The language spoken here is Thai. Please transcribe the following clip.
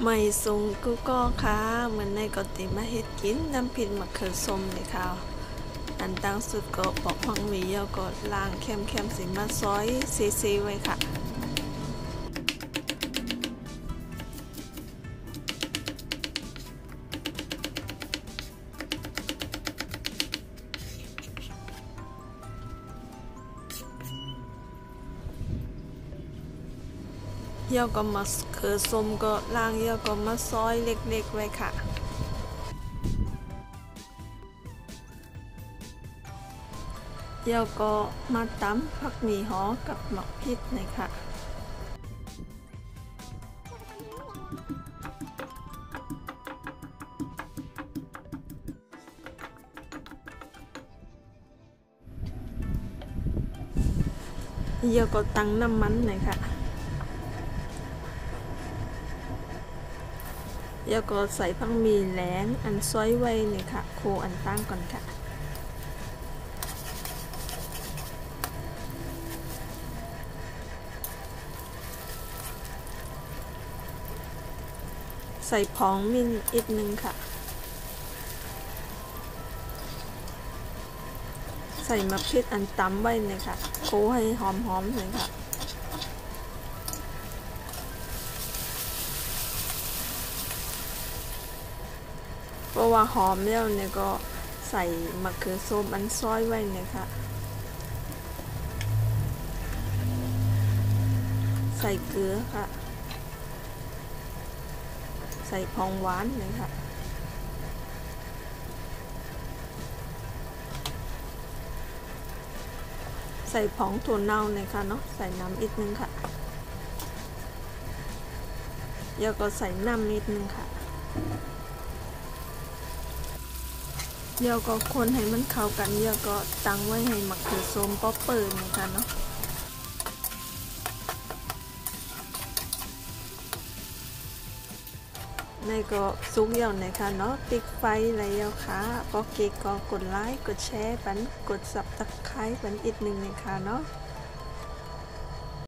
ไม่สูงกูก็ค่ะเหมือนในกติมาเฮ็ดกินน้ำพริกมะเขือส้มเลยค่ะอันตั้งสุดก็บอกพังหวีแล้วก็ล้างแคมสิมาซอยซีไว้ค่ะเย่าก็มาเขือส้มก็ล้างเย่าก็มาซอยเล็กๆไว้ค่ะเย่าก็มาตำผักหมี่หอกับหมักพริกเลยค่ะเย่าก็ตั้งน้ำมันเลยค่ะแล้วก็ใส่ผักหมี่แหลงอันซอยไว้เนี่ยค่ะโคอันตั้งก่อนค่ะใส่ผงมินอีกนึงค่ะใส่มะพริกอันตำไว้เนี่ยค่ะโคให้หอมเลยค่ะเพราะว่าหอมแล้วเนี่ยก็ใส่มะเขือส้มอันซอยไว้เนี่ยค่ะใส่เกลือค่ะใส่ผงหวานเลยค่ะใส่ผงถั่วเน่าเลยค่ะเนาะใส่น้ำอีกนึงค่ะแล้วก็ใส่น้ำนิดนึงค่ะเดี๋ยวก็คนให้มันเข้ากันเดี๋ยวก็ตั้งไว้ให้มะเขือส้มป๊อปเปิดนะคะเนาะในก็ซุกเดียวนะคะเนาะติ๊กไฟแล้วค่ะพอเกก็กดไลค์กดแชร์ปันกดซับสไครป์ปันอีกหนึ่งนะคะเนาะ